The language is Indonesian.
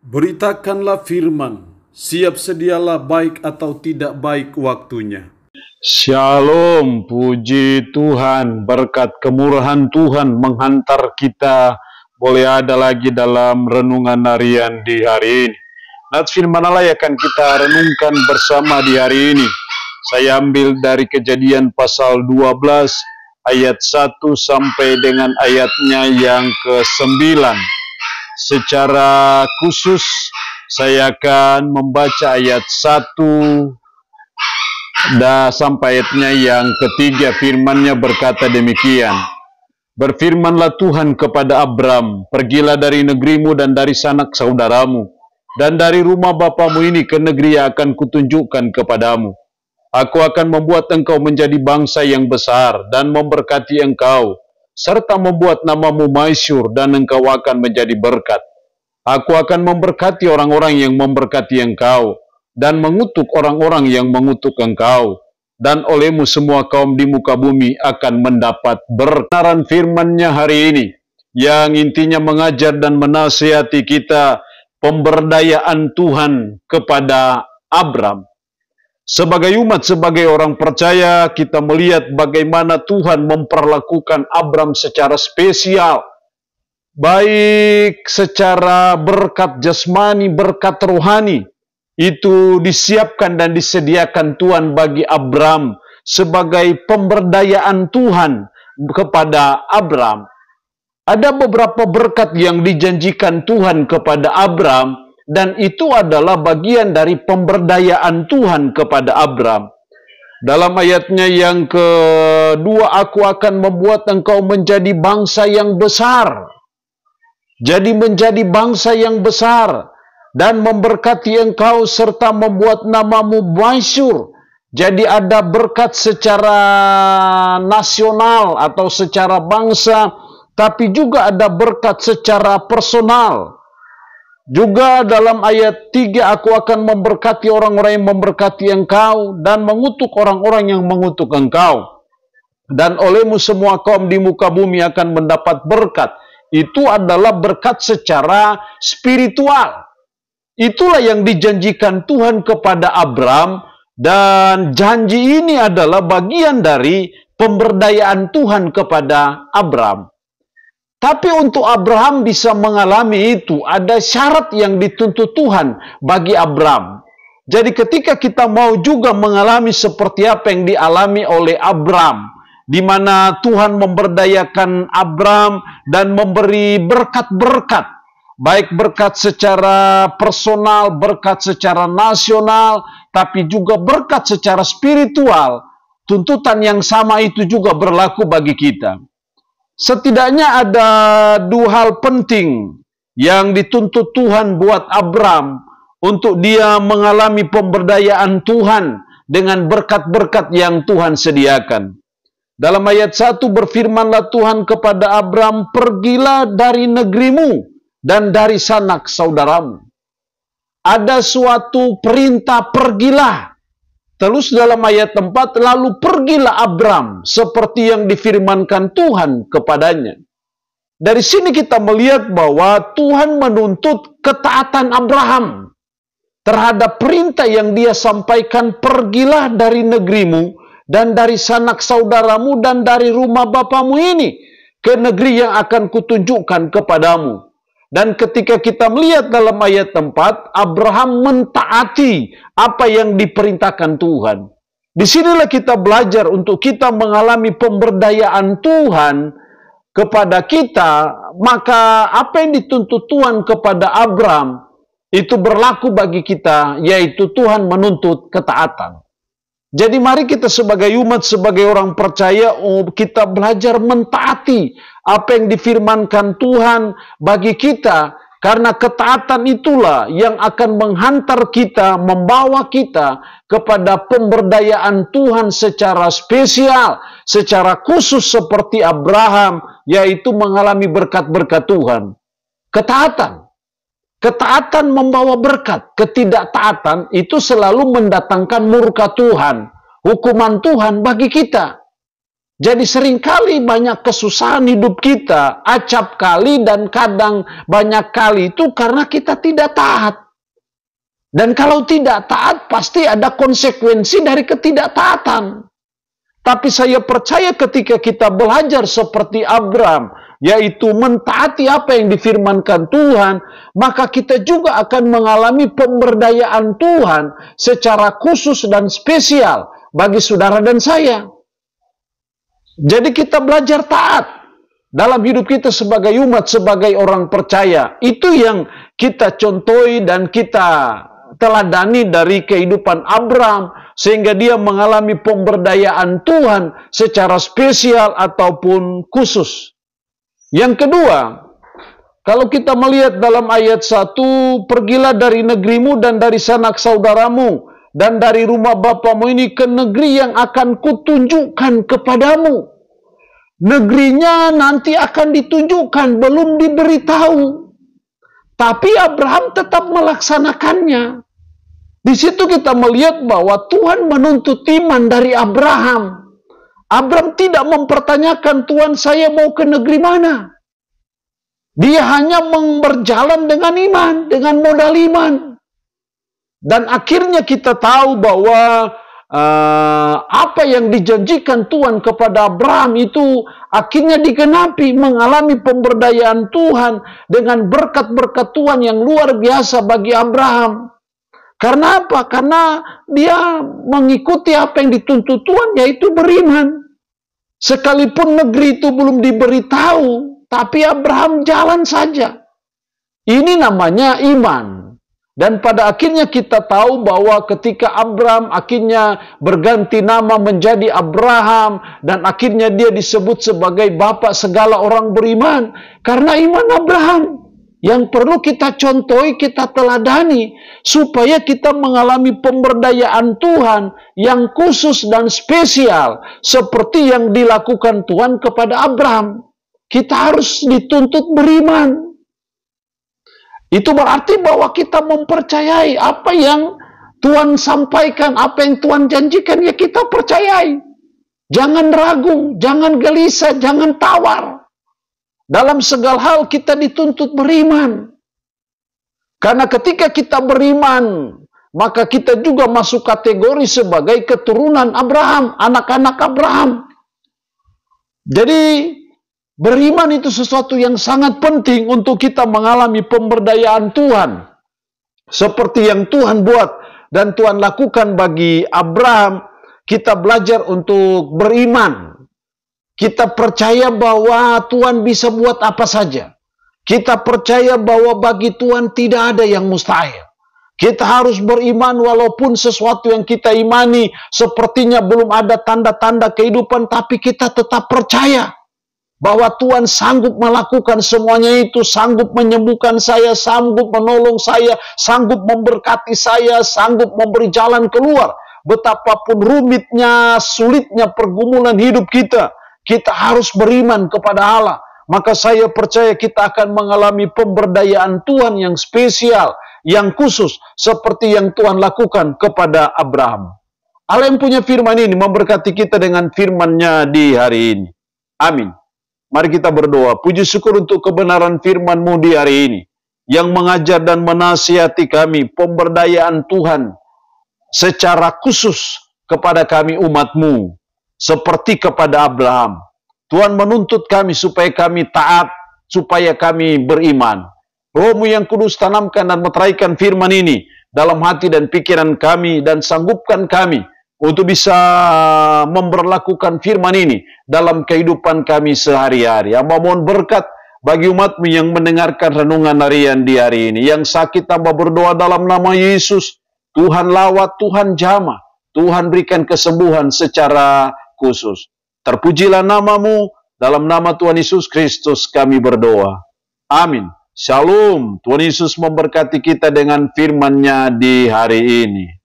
Beritakanlah firman, siap sedialah baik atau tidak baik waktunya. Shalom, puji Tuhan, berkat kemurahan Tuhan menghantar kita boleh ada lagi dalam renungan harian di hari ini. Nats firman Allah yang akan kita renungkan bersama di hari ini. Saya ambil dari Kejadian pasal 12 ayat 1 sampai dengan ayatnya yang ke-9. Secara khusus saya akan membaca ayat 1 sampai ayatnya yang ketiga. Firman-Nya berkata demikian. Berfirmanlah Tuhan kepada Abram, pergilah dari negerimu dan dari sanak saudaramu, dan dari rumah bapamu ini ke negeri yang akan kutunjukkan kepadamu. Aku akan membuat engkau menjadi bangsa yang besar, dan memberkati engkau, serta membuat namamu masyhur, dan engkau akan menjadi berkat. Aku akan memberkati orang-orang yang memberkati engkau, dan mengutuk orang-orang yang mengutuk engkau. Dan olehmu semua kaum di muka bumi akan mendapat berkenaran firman-Nya hari ini, yang intinya mengajar dan menasihati kita pemberdayaan Tuhan kepada Abram. Sebagai umat, sebagai orang percaya, kita melihat bagaimana Tuhan memperlakukan Abram secara spesial, baik secara berkat jasmani, berkat rohani. Itu disiapkan dan disediakan Tuhan bagi Abram sebagai pemberdayaan Tuhan kepada Abram. Ada beberapa berkat yang dijanjikan Tuhan kepada Abram, dan itu adalah bagian dari pemberdayaan Tuhan kepada Abram. Dalam ayatnya yang kedua, aku akan membuat engkau menjadi bangsa yang besar. Jadi menjadi bangsa yang besar, dan memberkati engkau serta membuat namamu masyhur. Jadi ada berkat secara nasional atau secara bangsa, tapi juga ada berkat secara personal. Juga dalam ayat 3, aku akan memberkati orang-orang yang memberkati engkau, dan mengutuk orang-orang yang mengutuk engkau. Dan olehmu semua kaum di muka bumi akan mendapat berkat. Itu adalah berkat secara spiritual. Itulah yang dijanjikan Tuhan kepada Abram, dan janji ini adalah bagian dari pemberdayaan Tuhan kepada Abram. Tapi untuk Abraham bisa mengalami itu, ada syarat yang dituntut Tuhan bagi Abram. Jadi ketika kita mau juga mengalami seperti apa yang dialami oleh Abram, di mana Tuhan memberdayakan Abram dan memberi berkat-berkat, baik berkat secara personal, berkat secara nasional, tapi juga berkat secara spiritual. Tuntutan yang sama itu juga berlaku bagi kita. Setidaknya ada dua hal penting yang dituntut Tuhan buat Abram untuk dia mengalami pemberdayaan Tuhan dengan berkat-berkat yang Tuhan sediakan. Dalam ayat 1 berfirmanlah Tuhan kepada Abram, pergilah dari negerimu dan dari sanak saudaramu. Ada suatu perintah, pergilah. Terus dalam ayat 4, lalu pergilah Abram seperti yang difirmankan Tuhan kepadanya. Dari sini kita melihat bahwa Tuhan menuntut ketaatan Abraham terhadap perintah yang dia sampaikan, pergilah dari negerimu dan dari sanak saudaramu dan dari rumah bapamu ini ke negeri yang akan kutunjukkan kepadamu. Dan ketika kita melihat dalam ayat 4, Abraham mentaati apa yang diperintahkan Tuhan. Disinilah kita belajar untuk kita mengalami pemberdayaan Tuhan kepada kita. Maka apa yang dituntut Tuhan kepada Abraham, itu berlaku bagi kita, yaitu Tuhan menuntut ketaatan. Jadi mari kita sebagai umat, sebagai orang percaya, kita belajar mentaati apa yang difirmankan Tuhan bagi kita. Karena ketaatan itulah yang akan menghantar kita, membawa kita kepada pemberdayaan Tuhan secara spesial, secara khusus seperti Abraham, yaitu mengalami berkat-berkat Tuhan. Ketaatan. Ketaatan membawa berkat, ketidaktaatan itu selalu mendatangkan murka Tuhan, hukuman Tuhan bagi kita. Jadi seringkali banyak kesusahan hidup kita, acap kali dan kadang banyak kali itu karena kita tidak taat. Dan kalau tidak taat pasti ada konsekuensi dari ketidaktaatan. Tapi saya percaya ketika kita belajar seperti Abraham, yaitu mentaati apa yang difirmankan Tuhan, maka kita juga akan mengalami pemberdayaan Tuhan secara khusus dan spesial bagi saudara dan saya. Jadi kita belajar taat dalam hidup kita sebagai umat, sebagai orang percaya. Itu yang kita contohi dan kita teladani dari kehidupan Abraham, sehingga dia mengalami pemberdayaan Tuhan secara spesial ataupun khusus. Yang kedua, kalau kita melihat dalam ayat 1, pergilah dari negerimu dan dari sanak saudaramu dan dari rumah bapamu ini ke negeri yang akan kutunjukkan kepadamu. Negerinya nanti akan ditunjukkan, belum diberitahu. Tapi Abraham tetap melaksanakannya. Di situ kita melihat bahwa Tuhan menuntut iman dari Abraham. Abraham tidak mempertanyakan, Tuhan saya mau ke negeri mana? Dia hanya berjalan dengan iman, dengan modal iman. Dan akhirnya kita tahu bahwa apa yang dijanjikan Tuhan kepada Abraham itu akhirnya digenapi, mengalami pemberdayaan Tuhan dengan berkat-berkat Tuhan yang luar biasa bagi Abraham. Karena apa? Karena dia mengikuti apa yang dituntut Tuhan, yaitu beriman. Sekalipun negeri itu belum diberitahu, tapi Abraham jalan saja. Ini namanya iman. Dan pada akhirnya kita tahu bahwa ketika Abraham akhirnya berganti nama menjadi Abraham, dan akhirnya dia disebut sebagai bapa segala orang beriman, karena iman Abraham. Yang perlu kita contohi, kita teladani, supaya kita mengalami pemberdayaan Tuhan yang khusus dan spesial, seperti yang dilakukan Tuhan kepada Abraham. Kita harus dituntut beriman. Itu berarti bahwa kita mempercayai apa yang Tuhan sampaikan, apa yang Tuhan janjikan, ya kita percayai. Jangan ragu, jangan gelisah, jangan tawar. Dalam segala hal kita dituntut beriman. Karena ketika kita beriman, maka kita juga masuk kategori sebagai keturunan Abraham, anak-anak Abraham. Jadi beriman itu sesuatu yang sangat penting untuk kita mengalami pemberdayaan Tuhan. Seperti yang Tuhan buat dan Tuhan lakukan bagi Abraham, kita belajar untuk beriman. Kita percaya bahwa Tuhan bisa buat apa saja. Kita percaya bahwa bagi Tuhan tidak ada yang mustahil. Kita harus beriman walaupun sesuatu yang kita imani sepertinya belum ada tanda-tanda kehidupan, tapi kita tetap percaya bahwa Tuhan sanggup melakukan semuanya itu, sanggup menyembuhkan saya, sanggup menolong saya, sanggup memberkati saya, sanggup memberi jalan keluar. Betapapun rumitnya, sulitnya pergumulan hidup kita, kita harus beriman kepada Allah. Maka saya percaya kita akan mengalami pemberdayaan Tuhan yang spesial, yang khusus, seperti yang Tuhan lakukan kepada Abraham. Allah yang punya firman ini memberkati kita dengan firman-Nya di hari ini. Amin. Mari kita berdoa. Puji syukur untuk kebenaran firman-Mu di hari ini, yang mengajar dan menasihati kami pemberdayaan Tuhan secara khusus kepada kami umat-Mu, seperti kepada Abraham. Tuhan menuntut kami supaya kami taat, supaya kami beriman. Roh-Mu yang kudus tanamkan dan meteraikan firman ini dalam hati dan pikiran kami, dan sanggupkan kami untuk bisa memberlakukan firman ini dalam kehidupan kami sehari-hari. Hamba mohon berkat bagi umat-Mu yang mendengarkan renungan harian di hari ini. Yang sakit hamba berdoa dalam nama Yesus, Tuhan lawat, Tuhan jamah, Tuhan berikan kesembuhan secara khusus. Terpujilah nama-Mu, dalam nama Tuhan Yesus Kristus kami berdoa. Amin. Shalom. Tuhan Yesus memberkati kita dengan firman-Nya di hari ini.